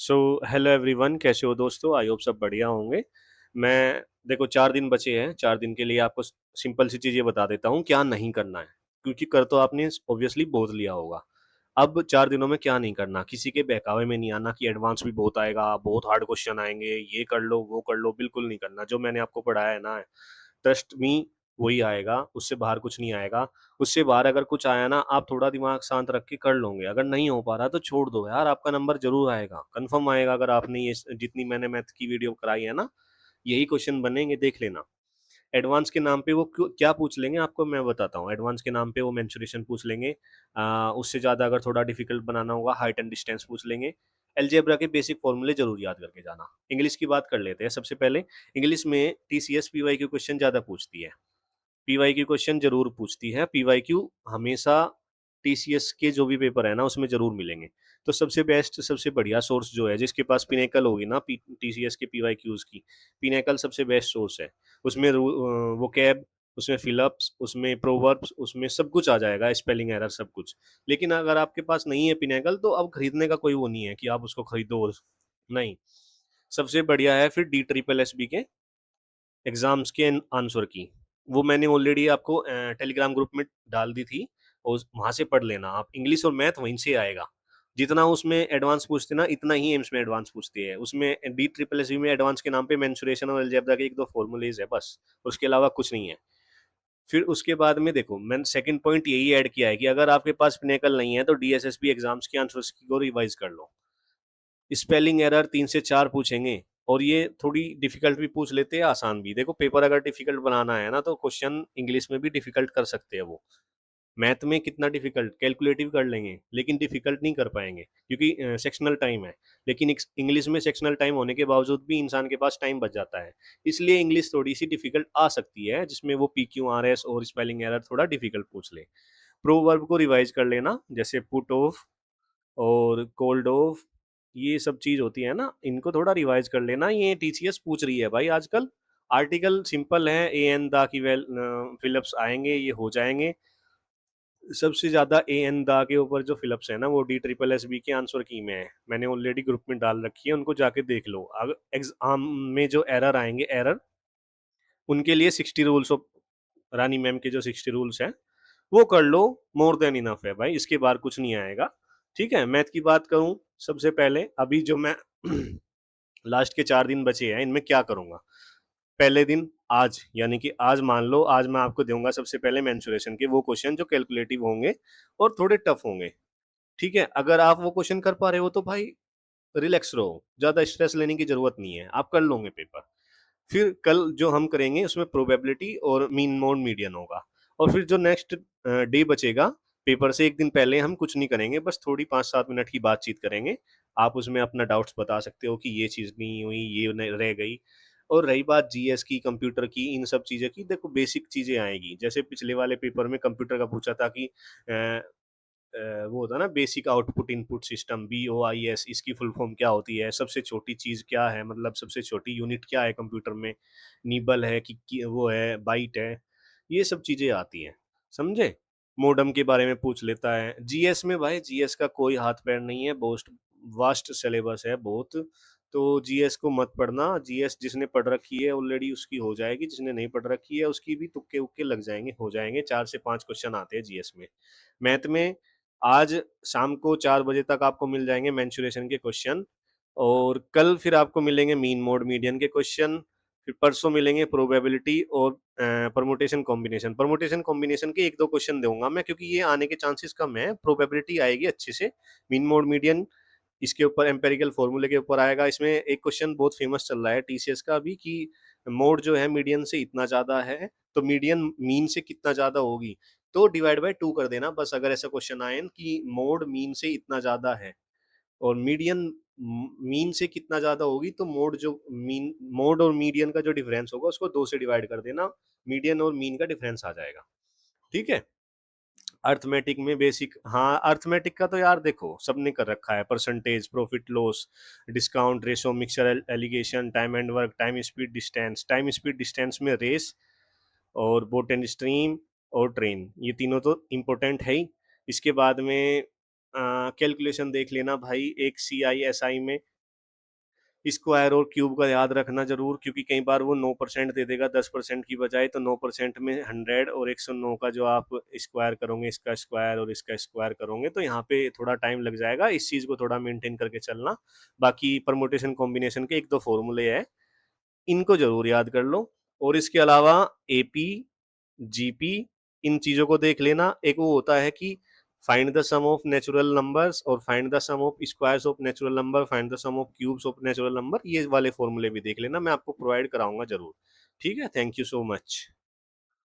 So hello everyone, कैसे हो दोस्तों? आई होप सब बढ़िया होंगे। मैं देखो 4 दिन बचे हैं, 4 दिन के लिए आपको सिंपल सी चीज़ ये बता देता हूँ क्या नहीं करना है, क्योंकि कर तो आपने ऑब्वियसली बहुत लिया होगा। अब 4 दिनों में क्या नहीं करना, किसी के बहकावे में नहीं आना कि एडवांस भी बहुत आएगा, बहुत हार्ड क्वेश्चन आएँगे, ये कर लो, वो कर लो, बिल्कुल नहीं करना। जो मैंने आपको पढ़ाया है ना, ट्रस्ट मी, वही आएगा, उससे बाहर कुछ नहीं आएगा। उससे बाहर अगर कुछ आया ना, आप थोड़ा दिमाग शांत रख के कर लोगे, अगर नहीं हो पा रहा तो छोड़ दो यार, आपका नंबर ज़रूर आएगा, कन्फर्म आएगा। अगर आपने ये जितनी मैंने मैथ की वीडियो कराई है ना, यही क्वेश्चन बनेंगे, देख लेना। एडवांस के नाम पे वो क्या पूछ लेंगे आपको मैं बताता हूँ। एडवांस के नाम पे वो मेंसुरेशन पूछ लेंगे। उससे ज़्यादा अगर थोड़ा डिफिकल्ट बनाना होगा, हाइट एंड डिस्टेंस पूछ लेंगे। अलजेब्रा के बेसिक फॉर्मूले ज़रूर याद करके जाना। इंग्लिश की बात कर लेते हैं सबसे पहले। इंग्लिश में टीसीएस पीवाईक्यू क्वेश्चन ज़्यादा पूछती है। पीवाईक्यू क्वेश्चन ज़रूर पूछती है। पीवाईक्यू हमेशा टीसीएस के जो भी पेपर है ना, उसमें ज़रूर मिलेंगे। तो सबसे बेस्ट, सबसे बढ़िया सोर्स जो है, जिसके पास पिनेकल होगी ना टीसीएस के पीवाईक्यूज की, पिनेकल सबसे बेस्ट सोर्स है। उसमें वोकैब, उसमें फिलअप्स, उसमें प्रोवर्ब्स, उसमें सब कुछ आ जाएगा, स्पेलिंग एरर सब कुछ। लेकिन अगर आपके पास नहीं है पिनेकल, तो अब खरीदने का कोई वो नहीं है कि आप उसको खरीदो नहीं। सबसे बढ़िया है फिर डी ट्रिपल एस बी के एग्जाम्स के आंसर की। वो मैंने ऑलरेडी आपको टेलीग्राम ग्रुप में डाल दी थी, और वहां से पढ़ लेना आप। इंग्लिश और मैथ वहीं से आएगा। जितना उसमें एडवांस पूछते ना, इतना ही एम्स में एडवांस पूछती है। उसमें डी ट्रिपल एस में एडवांस के नाम पे मेंसुरेशन और अलजेब्रा के एक दो फॉर्मूलेज है बस, उसके अलावा कुछ नहीं है। फिर उसके बाद में देखो, मैंने सेकंड पॉइंट यही ऐड किया है कि अगर आपके पास पिनेकल नहीं है तो डीएसएसबी एग्जाम्स के आंसर्स को रिवाइज कर लो। स्पेलिंग एरर 3 से 4 पूछेंगे, और ये थोड़ी डिफिकल्ट भी पूछ लेते हैं, आसान भी। देखो पेपर अगर डिफिकल्ट बनाना है ना, तो क्वेश्चन इंग्लिश में भी डिफिकल्ट कर सकते हैं वो। मैथ में कितना डिफिकल्ट, कैलकुलेटिव कर लेंगे, लेकिन डिफिकल्ट नहीं कर पाएंगे, क्योंकि सेक्शनल टाइम है। लेकिन इंग्लिश में सेक्शनल टाइम होने के बावजूद भी इंसान के पास टाइम बच जाता है। इसलिए इंग्लिश थोड़ी सी डिफिकल्ट आ सकती है, जिसमें वो PQRS और स्पेलिंग एरर थोड़ा डिफिकल्ट पूछ ले। प्रोवर्ब को रिवाइज कर लेना, जैसे पुट ऑफ और कोल्ड ऑफ, ये सब चीज होती है ना, इनको थोड़ा रिवाइज कर लेना। ये टीसीएस पूछ रही है भाई आजकल। आर्टिकल सिंपल है, ए एन दा की वेल फिलअप्स आएंगे, ये हो जाएंगे। सबसे ज्यादा ए एन दा के ऊपर जो फिलअप्स है ना, वो डी ट्रिपल एस बी के आंसर की में है। मैंने ऑलरेडी ग्रुप में डाल रखी है, उनको जाके देख लो। अगर एग्जाम में जो एरर आएंगे, एरर, उनके लिए 60 रूल्स ऑफ रानी मैम के जो 60 रूल्स हैं, वो कर लो। मोर देन इनफ है भाई, इसके बाहर कुछ नहीं आएगा। ठीक है, मैथ की बात करूं सबसे पहले, अभी जो मैं लास्ट के 4 दिन बचे हैं, इनमें क्या करूंगा। पहले दिन आज, यानी कि आज मान लो, आज मैं आपको दूंगा सबसे पहले मेंसुरेशन के वो क्वेश्चन जो कैलकुलेटिव होंगे और थोड़े टफ होंगे। ठीक है, अगर आप वो क्वेश्चन कर पा रहे हो तो भाई रिलैक्स रहो, ज्यादा स्ट्रेस लेने की जरूरत नहीं है, आप कर लोगे पेपर। फिर कल जो हम करेंगे उसमें प्रोबेबिलिटी और मीन मोड मीडियन होगा। और फिर जो नेक्स्ट डे बचेगा, पेपर से एक दिन पहले हम कुछ नहीं करेंगे, बस थोड़ी 5-7 मिनट की बातचीत करेंगे। आप उसमें अपना डाउट्स बता सकते हो कि ये चीज़ नहीं हुई, ये रह गई। और रही बात जीएस की, कंप्यूटर की, इन सब चीज़ें की, देखो बेसिक चीज़ें आएगी। जैसे पिछले वाले पेपर में कंप्यूटर का पूछा था कि वो होता है ना, basic output input system, BOIS, इसकी फुल फॉर्म क्या होती है, सबसे छोटी चीज क्या है, मतलब सबसे छोटी यूनिट क्या है कंप्यूटर में, नीबल है कि वो है, बाइट है, ये सब चीजें आती हैं, समझे। मोडम के बारे में पूछ लेता है। जीएस में भाई, जीएस का कोई हाथ पैर नहीं है, बहुत वास्ट सिलेबस है बहुत। तो जीएस को मत पढ़ना। जीएस जिसने पढ़ रखी है ऑलरेडी उसकी हो जाएगी, जिसने नहीं पढ़ रखी है उसकी भी तुक्के उक्के लग जाएंगे, हो जाएंगे। 4 से 5 क्वेश्चन आते हैं जीएस में। मैथ में आज शाम को 4 बजे तक आपको मिल जाएंगे मेंसुरेशन के क्वेश्चन, और कल फिर आपको मिलेंगे मीन मोड मीडियन के क्वेश्चन। फिर परसों मिलेंगे प्रोबेबिलिटी और परमुटेशन कॉम्बिनेशन। परमुटेशन कॉम्बिनेशन के एक दो क्वेश्चन दूंगा मैं, क्योंकि ये आने के चांसेस कम है। प्रोबेबिलिटी आएगी अच्छे से। मीन मोड मीडियन इसके ऊपर एम्पेरिकल फॉर्मूले के ऊपर आएगा। इसमें एक क्वेश्चन बहुत फेमस चल रहा है टीसीएस का अभी, कि मोड जो है मीडियन से इतना ज्यादा है, तो मीडियन मीन से कितना ज्यादा होगी, तो डिवाइड बाय 2 कर देना बस। अगर ऐसा क्वेश्चन आए कि मोड मीन से इतना ज्यादा है और मीडियन मीन से कितना ज्यादा होगी, तो मोड और मीडियन का जो डिफरेंस होगा उसको 2 से डिवाइड कर देना, मीडियन और मीन का डिफरेंस आ जाएगा। ठीक है। अर्थमेटिक में बेसिक, हाँ अर्थमेटिक का तो यार देखो सबने कर रखा है। Percentage, profit loss, discount ratio, mixture alligation, time and work, time speed distance. Time speed distance में रेस और बोट एंड स्ट्रीम और ट्रेन, ये तीनों तो इम्पोर्टेंट है ही। इसके बाद में कैलकुलेशन देख लेना भाई, एक CI SI में स्क्वायर और क्यूब का याद रखना जरूर, क्योंकि कई बार वो 9% दे देगा 10% की बजाय, तो 9% में 100 और 109 का जो आप स्क्वायर करोगे, इसका स्क्वायर और इसका स्क्वायर करोगे, तो यहाँ पे थोड़ा टाइम लग जाएगा। इस चीज को थोड़ा मेंटेन करके चलना। बाकी परमुटेशन कॉम्बिनेशन के एक दो फॉर्मूले है, इनको जरूर याद कर लो। और इसके अलावा एपी, जीपी, इन चीजों को देख लेना। एक वो होता है कि find the sum of natural numbers और find the sum of squares of natural number, find the sum of cubes of natural number, ये वाले फॉर्मूले भी देख लेना, मैं आपको प्रोवाइड कराऊंगा जरूर। ठीक है, थैंक यू सो मच।